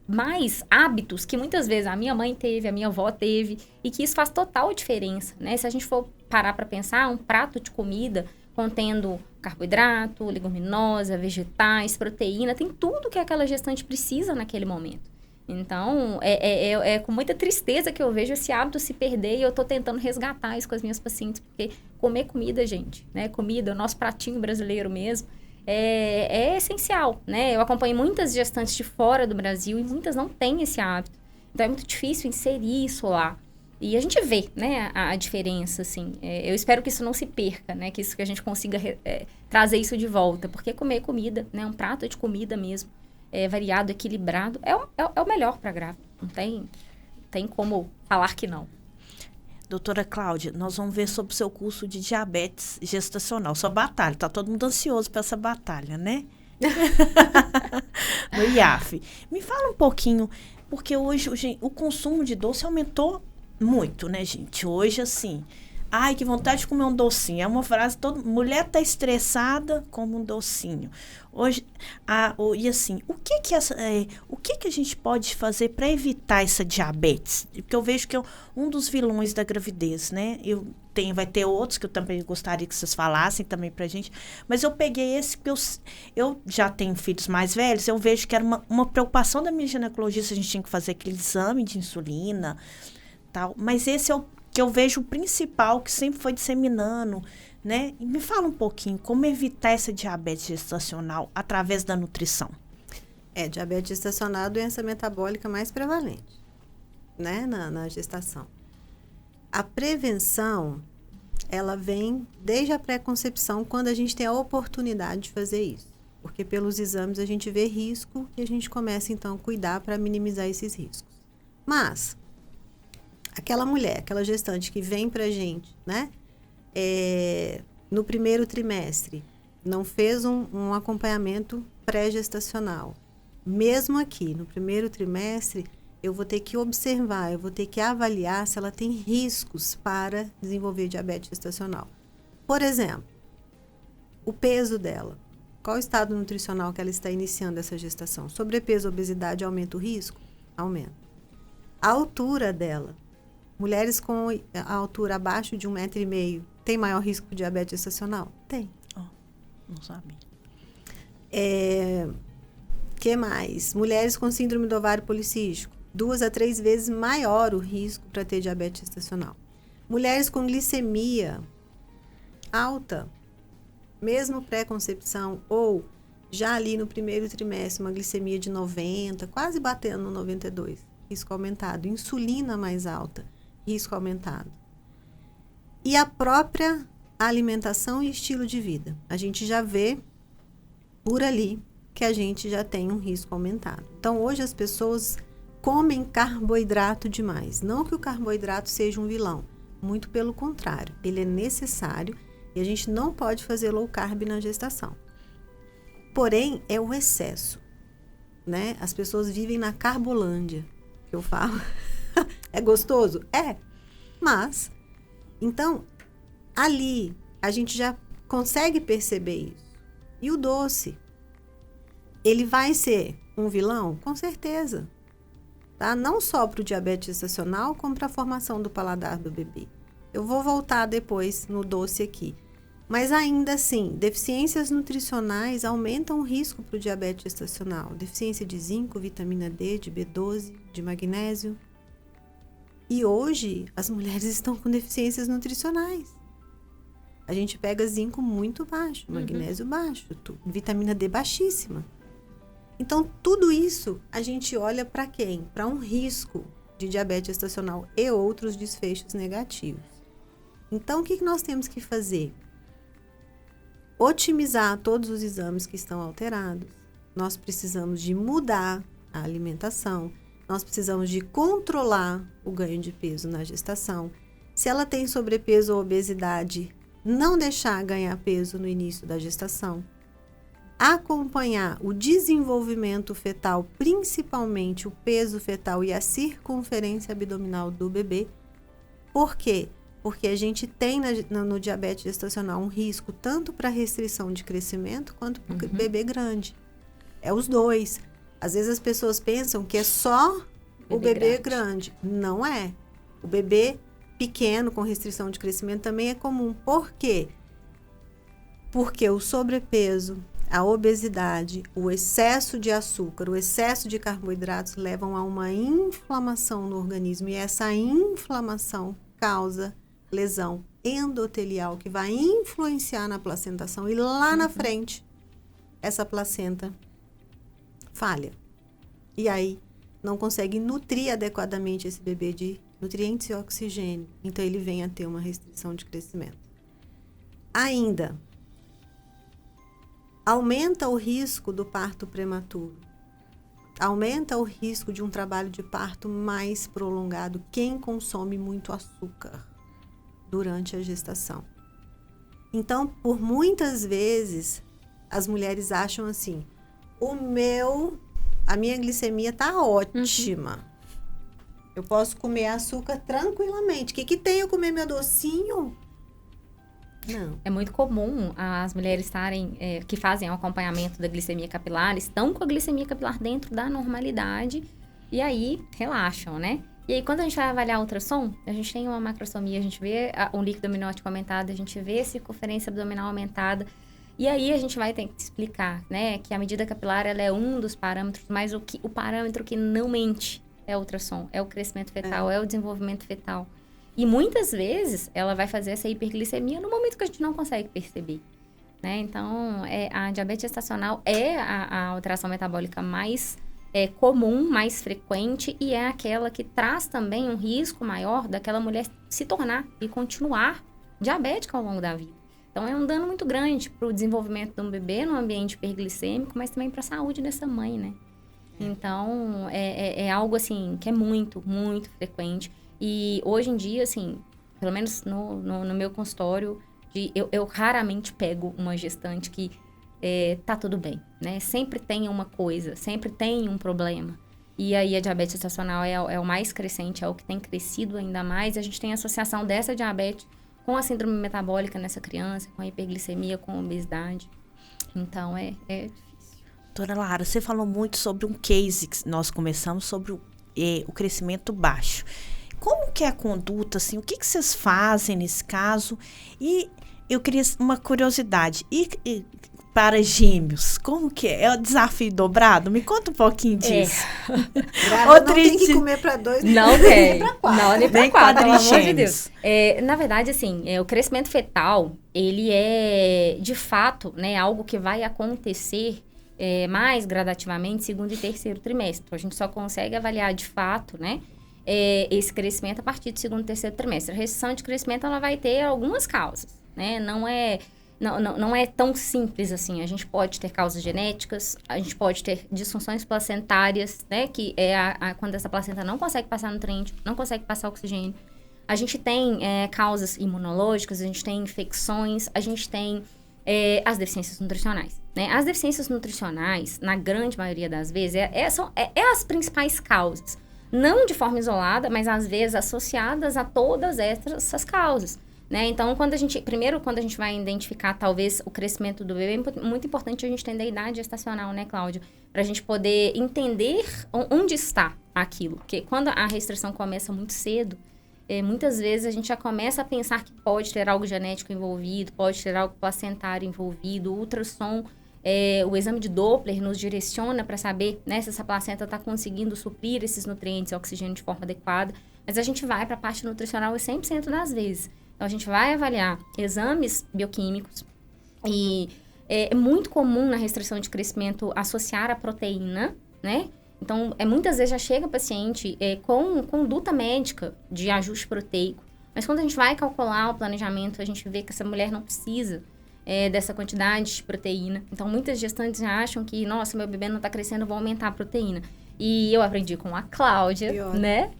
mais hábitos que muitas vezes a minha mãe teve, a minha avó teve, e que isso faz total diferença, né? Se a gente for parar para pensar, um prato de comida contendo carboidrato, leguminosa, vegetais, proteína, tem tudo que aquela gestante precisa naquele momento. Então, é com muita tristeza que eu vejo esse hábito se perder e eu tô tentando resgatar isso com as minhas pacientes, porque comer comida, gente, né? Comida, o nosso pratinho brasileiro mesmo, é essencial, né? Eu acompanho muitas gestantes de fora do Brasil e muitas não têm esse hábito. Então, é muito difícil inserir isso lá. E a gente vê, né, a diferença, assim. Eu espero que isso não se perca, né? Que a gente consiga trazer isso de volta. Porque comer comida, né? Um prato de comida mesmo, variado, equilibrado, é o melhor para grávida. Não tem como falar que não. Doutora Cláudia, nós vamos ver sobre o seu curso de diabetes gestacional. Sua batalha, tá todo mundo ansioso para essa batalha, né? No IAF. Me fala um pouquinho, porque hoje o consumo de doce aumentou muito, né, gente? Hoje, assim, que vontade de comer um docinho. É uma frase, mulher tá estressada, come um docinho. Hoje, e assim, o que a gente pode fazer para evitar essa diabetes? Porque eu vejo que é um dos vilões da gravidez, né? Vai ter outros que eu também gostaria que vocês falassem também pra gente, mas eu peguei esse porque eu já tenho filhos mais velhos, eu vejo que era uma preocupação da minha ginecologista, a gente tinha que fazer aquele exame de insulina, tal, mas esse é o que eu vejo o principal, que sempre foi disseminando, né? E me fala um pouquinho, como evitar essa diabetes gestacional através da nutrição? Diabetes gestacional é a doença metabólica mais prevalente, né, na gestação. A prevenção, ela vem desde a pré-concepção, quando a gente tem a oportunidade de fazer isso. Porque pelos exames a gente vê risco e a gente começa, então, a cuidar para minimizar esses riscos. Mas aquela mulher, aquela gestante que vem pra gente, né? No primeiro trimestre, não fez um acompanhamento pré-gestacional. Mesmo aqui, no primeiro trimestre, eu vou ter que observar, eu vou ter que avaliar se ela tem riscos para desenvolver diabetes gestacional. Por exemplo, o peso dela. Qual o estado nutricional que ela está iniciando essa gestação? Sobrepeso, obesidade, aumenta o risco? Aumenta. A altura dela. Mulheres com a altura abaixo de 1,5 m tem maior risco de diabetes gestacional? Tem. Não sabia. Que mais? Mulheres com síndrome do ovário policístico. 2 a 3 vezes maior o risco para ter diabetes gestacional. Mulheres com glicemia alta, mesmo pré-concepção ou já ali no primeiro trimestre, uma glicemia de 90, quase batendo no 92, risco aumentado. Insulina mais alta, risco aumentado. E a própria alimentação e estilo de vida. A gente já vê por ali que a gente já tem um risco aumentado. Então, hoje as pessoas comem carboidrato demais. Não que o carboidrato seja um vilão, muito pelo contrário. Ele é necessário e a gente não pode fazer low carb na gestação. Porém, é o excesso, né? As pessoas vivem na carbolândia, que eu falo. É gostoso? É. Mas, então, ali a gente já consegue perceber isso. E o doce, ele vai ser um vilão? Com certeza. Tá? Não só para o diabetes gestacional, como para a formação do paladar do bebê. Eu vou voltar depois no doce aqui. Mas ainda assim, deficiências nutricionais aumentam o risco para o diabetes gestacional. Deficiência de zinco, vitamina D, de B12, de magnésio. E hoje, as mulheres estão com deficiências nutricionais. A gente pega zinco muito baixo, magnésio baixo, vitamina D baixíssima. Então, tudo isso a gente olha para quem? Para um risco de diabetes gestacional e outros desfechos negativos. Então, o que nós temos que fazer? Otimizar todos os exames que estão alterados. Nós precisamos de mudar a alimentação. Nós precisamos de controlar o ganho de peso na gestação. Se ela tem sobrepeso ou obesidade, não deixar ganhar peso no início da gestação. Acompanhar o desenvolvimento fetal, principalmente o peso fetal e a circunferência abdominal do bebê. Por quê? Porque a gente tem no diabetes gestacional um risco tanto para restrição de crescimento quanto para o bebê grande. É os dois. Às vezes as pessoas pensam que é só o bebê grande. Não é. O bebê pequeno com restrição de crescimento também é comum. Por quê? Porque o sobrepeso, a obesidade, o excesso de açúcar, o excesso de carboidratos levam a uma inflamação no organismo e essa inflamação causa lesão endotelial que vai influenciar na placentação e lá na frente essa placenta falha. E aí não consegue nutrir adequadamente esse bebê de nutrientes e oxigênio. Então ele vem a ter uma restrição de crescimento. Ainda aumenta o risco do parto prematuro. Aumenta o risco de um trabalho de parto mais prolongado quem consome muito açúcar durante a gestação. Então, por muitas vezes, as mulheres acham assim, a minha glicemia tá ótima. Eu posso comer açúcar tranquilamente. O que tem eu comer meu docinho? Não. É muito comum as mulheres que fazem o acompanhamento da glicemia capilar, estão com a glicemia capilar dentro da normalidade e aí relaxam, né? E aí, quando a gente vai avaliar o ultrassom, a gente tem uma macrostomia, a gente vê um líquido amniótico aumentado, a gente vê a circunferência abdominal aumentada. E aí, a gente vai ter que explicar, né, que a medida capilar ela é um dos parâmetros, mas o parâmetro que não mente é o ultrassom, é o crescimento fetal, é o desenvolvimento fetal. E muitas vezes, ela vai fazer essa hiperglicemia no momento que a gente não consegue perceber. Né? Então, a diabetes gestacional é a alteração metabólica mais comum, mais frequente e é aquela que traz também um risco maior daquela mulher se tornar e continuar diabética ao longo da vida. Então, é um dano muito grande para o desenvolvimento de um bebê no ambiente hiperglicêmico, mas também para a saúde dessa mãe, né? Então, é algo assim que é muito, muito frequente. E hoje em dia, assim, pelo menos no meu consultório, eu raramente pego uma gestante que tá tudo bem, né? Sempre tem uma coisa, sempre tem um problema. E aí a diabetes gestacional é o mais crescente, é o que tem crescido ainda mais. A gente tem associação dessa diabetes com a síndrome metabólica nessa criança, com a hiperglicemia, com a obesidade. Então, é difícil. Doutora Lara, você falou muito sobre um case que nós começamos sobre o crescimento baixo. Como que é a conduta, assim, o que vocês fazem nesse caso? E eu queria uma curiosidade, e para gêmeos, como que é? É o desafio dobrado? Me conta um pouquinho disso. Não tem que comer para 2, não tem. Nem para 4. Não, nem para 4, pelo amor de Deus. Na verdade, assim, o crescimento fetal, ele é, de fato, né, algo que vai acontecer mais gradativamente segundo e terceiro trimestre. Então, a gente só consegue avaliar, de fato, né, esse crescimento a partir do segundo e terceiro trimestre. A restrição de crescimento, ela vai ter algumas causas, né? Não é tão simples assim. A gente pode ter causas genéticas, a gente pode ter disfunções placentárias, né? Que é quando essa placenta não consegue passar nutriente, não consegue passar oxigênio. A gente tem causas imunológicas, a gente tem infecções, a gente tem as deficiências nutricionais, né? As deficiências nutricionais, na grande maioria das vezes, são as principais causas. Não de forma isolada, mas às vezes associadas a todas essas causas. Né? Então, quando a gente vai identificar, talvez, o crescimento do bebê, é muito importante a gente entender a idade gestacional, né, Cláudia? Para a gente poder entender onde está aquilo. Porque quando a restrição começa muito cedo, muitas vezes a gente já começa a pensar que pode ter algo genético envolvido, pode ter algo placentário envolvido, o ultrassom, o exame de Doppler nos direciona para saber, né, se essa placenta está conseguindo suprir esses nutrientes e oxigênio de forma adequada. Mas a gente vai para a parte nutricional 100% das vezes. Então, a gente vai avaliar exames bioquímicos e é muito comum na restrição de crescimento associar a proteína, né? Então, muitas vezes já chega o paciente com conduta médica de ajuste proteico, mas quando a gente vai calcular o planejamento, a gente vê que essa mulher não precisa dessa quantidade de proteína. Então, muitas gestantes já acham que, nossa, meu bebê não está crescendo, vou aumentar a proteína. E eu aprendi com a Cláudia, né?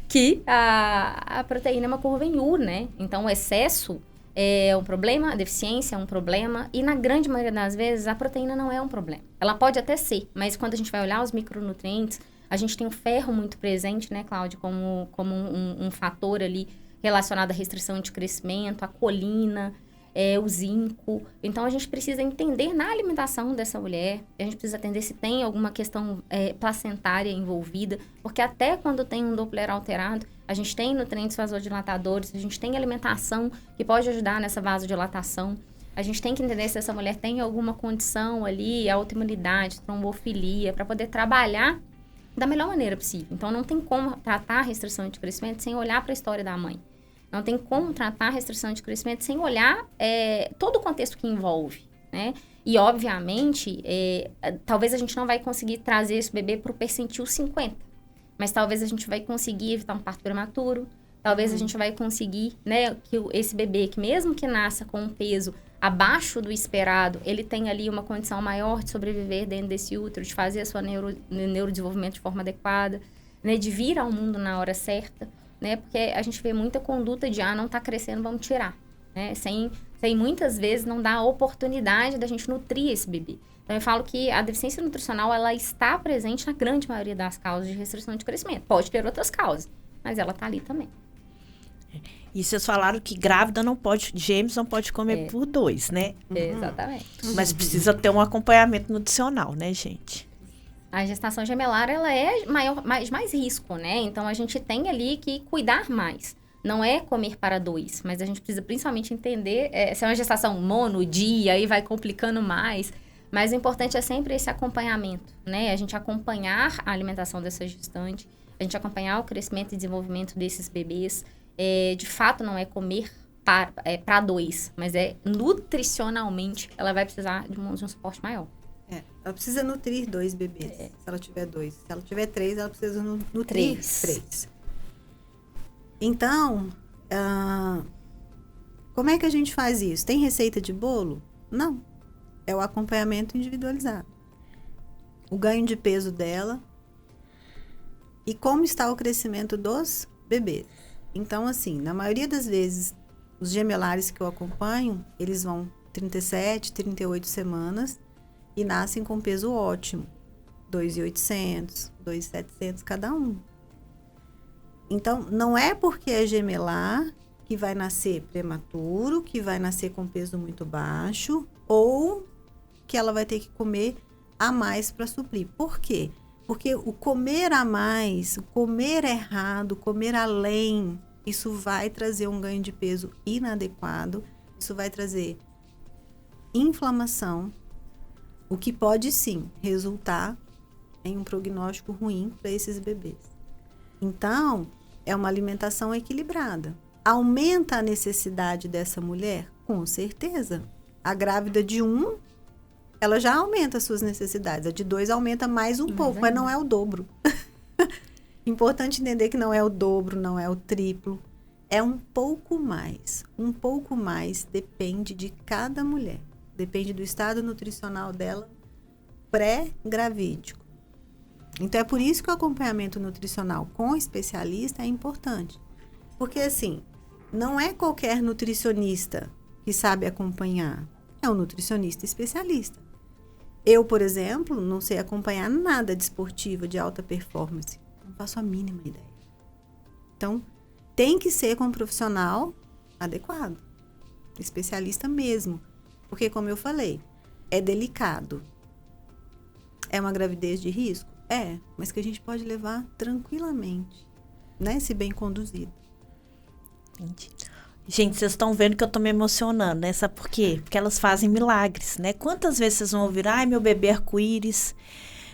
Que a proteína é uma curva em U, né? Então, o excesso é um problema, a deficiência é um problema, e na grande maioria das vezes, a proteína não é um problema. Ela pode até ser, mas quando a gente vai olhar os micronutrientes, a gente tem o ferro muito presente, né, Cláudia, como um fator ali relacionado à restrição de crescimento, a colina, o zinco. Então, a gente precisa entender na alimentação dessa mulher, a gente precisa entender se tem alguma questão placentária envolvida, porque até quando tem um Doppler alterado, a gente tem nutrientes vasodilatadores, a gente tem alimentação que pode ajudar nessa vasodilatação. A gente tem que entender se essa mulher tem alguma condição ali, autoimunidade, trombofilia, para poder trabalhar da melhor maneira possível. Então, não tem como tratar a restrição de crescimento sem olhar para a história da mãe. Não tem como tratar a restrição de crescimento sem olhar todo o contexto que envolve, né? E, obviamente, talvez a gente não vai conseguir trazer esse bebê para o percentil 50, mas talvez a gente vai conseguir evitar um parto prematuro, talvez a gente vai conseguir, né, que esse bebê, que mesmo que nasça com um peso abaixo do esperado, ele tem ali uma condição maior de sobreviver dentro desse útero, de fazer a sua neurodesenvolvimento de forma adequada, né, de vir ao mundo na hora certa. Né? Porque a gente vê muita conduta de, não tá crescendo, vamos tirar, né? Sem muitas vezes não dar a oportunidade da gente nutrir esse bebê. Então, eu falo que a deficiência nutricional, ela está presente na grande maioria das causas de restrição de crescimento. Pode ter outras causas, mas ela tá ali também. E vocês falaram que grávida não pode, gêmeos não pode comer por 2, né? Exatamente. Mas precisa ter um acompanhamento nutricional, né, gente? A gestação gemelar, ela é mais risco, né? Então, a gente tem ali que cuidar mais. Não é comer para 2, mas a gente precisa principalmente entender se é uma gestação mono, dia, aí vai complicando mais. Mas o importante é sempre esse acompanhamento, né? A gente acompanhar a alimentação dessa gestante, a gente acompanhar o crescimento e desenvolvimento desses bebês. De fato, não é comer para 2, mas nutricionalmente, ela vai precisar de um suporte maior. Ela precisa nutrir 2 bebês, se ela tiver 2. Se ela tiver 3, ela precisa nutrir 3. Então, como é que a gente faz isso? Tem receita de bolo? Não. É o acompanhamento individualizado. O ganho de peso dela e como está o crescimento dos bebês. Então, assim, na maioria das vezes, os gemelares que eu acompanho, eles vão 37, 38 semanas e nascem com peso ótimo. 2.800, 2.700 cada um. Então, não é porque é gemelar que vai nascer prematuro, que vai nascer com peso muito baixo, ou que ela vai ter que comer a mais para suprir. Por quê? Porque o comer a mais, o comer errado, comer além, isso vai trazer um ganho de peso inadequado, isso vai trazer inflamação, o que pode sim resultar em um prognóstico ruim para esses bebês. Então, é uma alimentação equilibrada. Aumenta a necessidade dessa mulher? Com certeza. A grávida de 1, ela já aumenta as suas necessidades. A de 2 aumenta mais um pouco, mas não é o dobro. Importante entender que não é o dobro, não é o triplo. É um pouco mais. Um pouco mais depende de cada mulher. Depende do estado nutricional dela pré-gravídico. Então, é por isso que o acompanhamento nutricional com especialista é importante. Porque, assim, não é qualquer nutricionista que sabe acompanhar. É um nutricionista especialista. Eu, por exemplo, não sei acompanhar nada de esportiva, de alta performance. Não faço a mínima ideia. Então, tem que ser com um profissional adequado. Especialista mesmo. Porque, como eu falei, é delicado. É uma gravidez de risco? É, mas que a gente pode levar tranquilamente, né? Se bem conduzido. Entendi. Gente, vocês estão vendo que eu tô me emocionando, né? Sabe por quê? Porque elas fazem milagres, né? Quantas vezes vocês vão ouvir, ai, meu bebê arco-íris,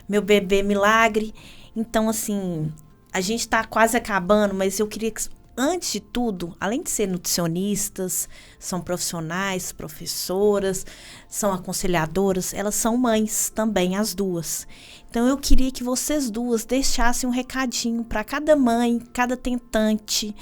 meu bebê milagre. Então, assim, a gente tá quase acabando, mas eu queria que, antes de tudo, além de ser nutricionistas, são profissionais, professoras, são aconselhadoras, elas são mães também, as duas. Então, eu queria que vocês duas deixassem um recadinho para cada mãe, cada tentante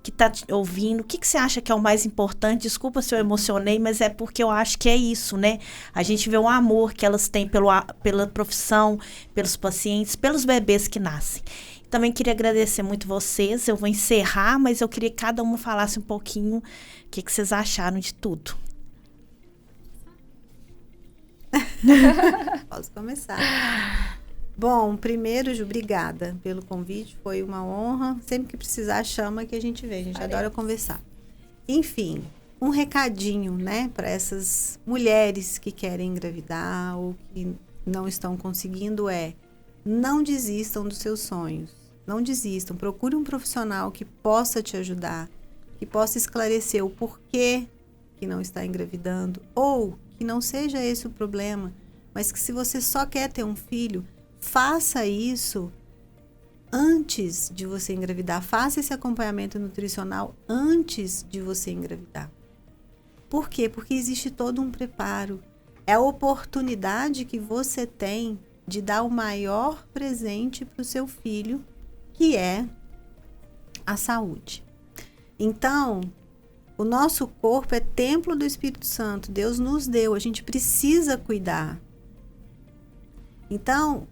que está ouvindo. O que você acha que é o mais importante? Desculpa se eu emocionei, mas é porque eu acho que é isso, né? A gente vê o amor que elas têm pela profissão, pelos pacientes, pelos bebês que nascem. Também queria agradecer muito vocês. Eu vou encerrar, mas eu queria que cada uma falasse um pouquinho o que vocês acharam de tudo. Posso começar. Bom, primeiro, Ju, obrigada pelo convite. Foi uma honra. Sempre que precisar, chama que a gente vê. A gente adora conversar. Enfim, um recadinho, né, para essas mulheres que querem engravidar ou que não estão conseguindo não desistam dos seus sonhos. Não desistam. Procure um profissional que possa te ajudar, que possa esclarecer o porquê que não está engravidando, ou que não seja esse o problema, mas que se você só quer ter um filho, faça isso antes de você engravidar. Faça esse acompanhamento nutricional antes de você engravidar. Por quê? Porque existe todo um preparo. É a oportunidade que você tem de dar o maior presente para o seu filho, que é a saúde. Então, o nosso corpo é templo do Espírito Santo. Deus nos deu, a gente precisa cuidar. Então,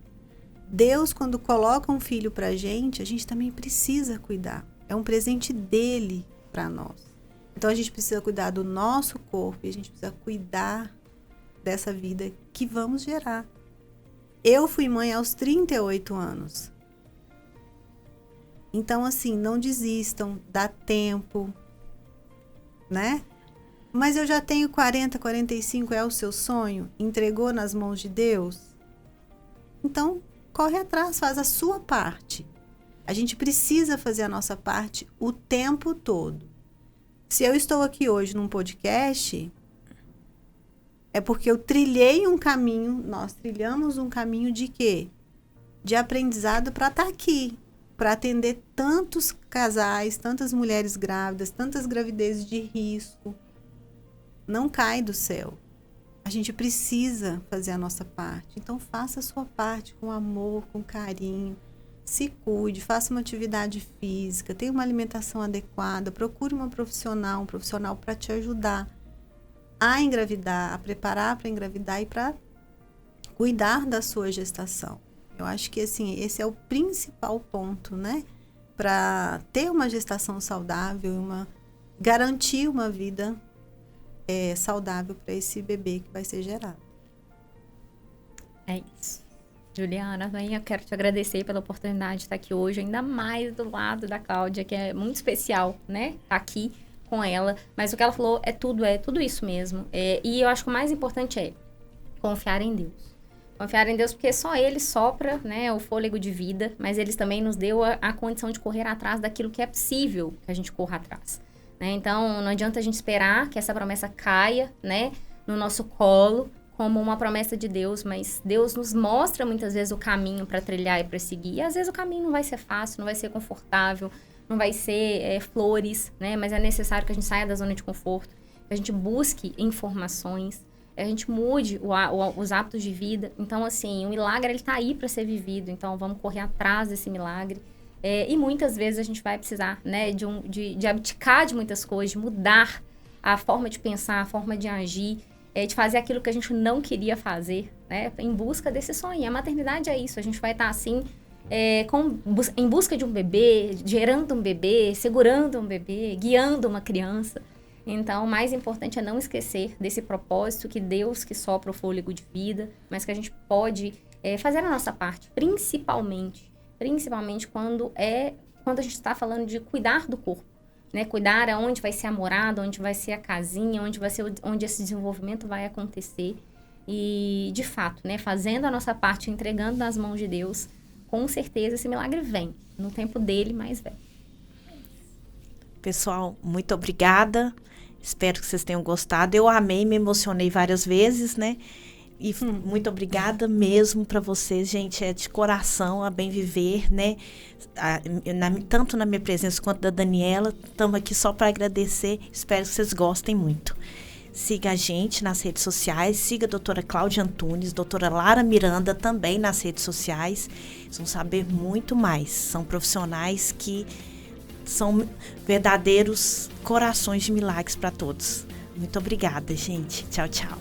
Deus, quando coloca um filho pra gente, a gente também precisa cuidar. É um presente dele para nós. Então, a gente precisa cuidar do nosso corpo e a gente precisa cuidar dessa vida que vamos gerar. Eu fui mãe aos 38 anos. Então, assim, não desistam, dá tempo, né? Mas eu já tenho 40, 45, é o seu sonho? Entregou nas mãos de Deus? Então, corre atrás, faz a sua parte. A gente precisa fazer a nossa parte o tempo todo. Se eu estou aqui hoje num podcast, é porque eu trilhei um caminho, nós trilhamos um caminho de quê? De aprendizado para estar aqui, para atender tantos casais, tantas mulheres grávidas, tantas gravidezes de risco. Não cai do céu. A gente precisa fazer a nossa parte. Então, faça a sua parte com amor, com carinho. Se cuide, faça uma atividade física, tenha uma alimentação adequada, procure um profissional para te ajudar a engravidar, a preparar para engravidar e para cuidar da sua gestação. Eu acho que, assim, esse é o principal ponto, né? para ter uma gestação saudável, garantir uma vida saudável para esse bebê que vai ser gerado. É isso. Juliana, eu quero te agradecer pela oportunidade de estar aqui hoje, ainda mais do lado da Cláudia, que é muito especial, né? Estar aqui com ela. Mas o que ela falou é tudo isso mesmo. E eu acho que o mais importante é confiar em Deus. Confiar em Deus porque só Ele sopra, né, o fôlego de vida, mas Ele também nos deu a condição de correr atrás daquilo que é possível que a gente corra atrás. Né? Então, não adianta a gente esperar que essa promessa caia, né, no nosso colo, como uma promessa de Deus, mas Deus nos mostra muitas vezes o caminho para trilhar e para seguir. E às vezes o caminho não vai ser fácil, não vai ser confortável, não vai ser flores, né? Mas é necessário que a gente saia da zona de conforto, que a gente busque informações, que a gente mude os hábitos de vida. Então, assim, o milagre ele tá aí para ser vivido, então vamos correr atrás desse milagre. E muitas vezes a gente vai precisar, né, de abdicar de muitas coisas, de mudar a forma de pensar, a forma de agir, de fazer aquilo que a gente não queria fazer, né, em busca desse sonho. E a maternidade é isso, a gente vai estar assim, em busca de um bebê, gerando um bebê, segurando um bebê, guiando uma criança. Então, o mais importante é não esquecer desse propósito que Deus que sopra o fôlego de vida, mas que a gente pode fazer a nossa parte, principalmente quando a gente está falando de cuidar do corpo. Né, cuidar aonde vai ser a morada, onde vai ser a casinha, onde esse desenvolvimento vai acontecer. E, de fato, né, fazendo a nossa parte, entregando nas mãos de Deus, com certeza esse milagre vem. No tempo dele, mas vem. Pessoal, muito obrigada. Espero que vocês tenham gostado. Eu amei, me emocionei várias vezes, né? E muito obrigada mesmo para vocês, gente, é de coração a Bem Viver, né? Tanto na minha presença quanto da Daniela, estamos aqui só para agradecer, espero que vocês gostem muito. Siga a gente nas redes sociais, siga a doutora Cláudia Antunes, doutora Lara Miranda também nas redes sociais, vocês vão saber muito mais, são profissionais que são verdadeiros corações de milagres para todos. Muito obrigada, gente. Tchau, tchau.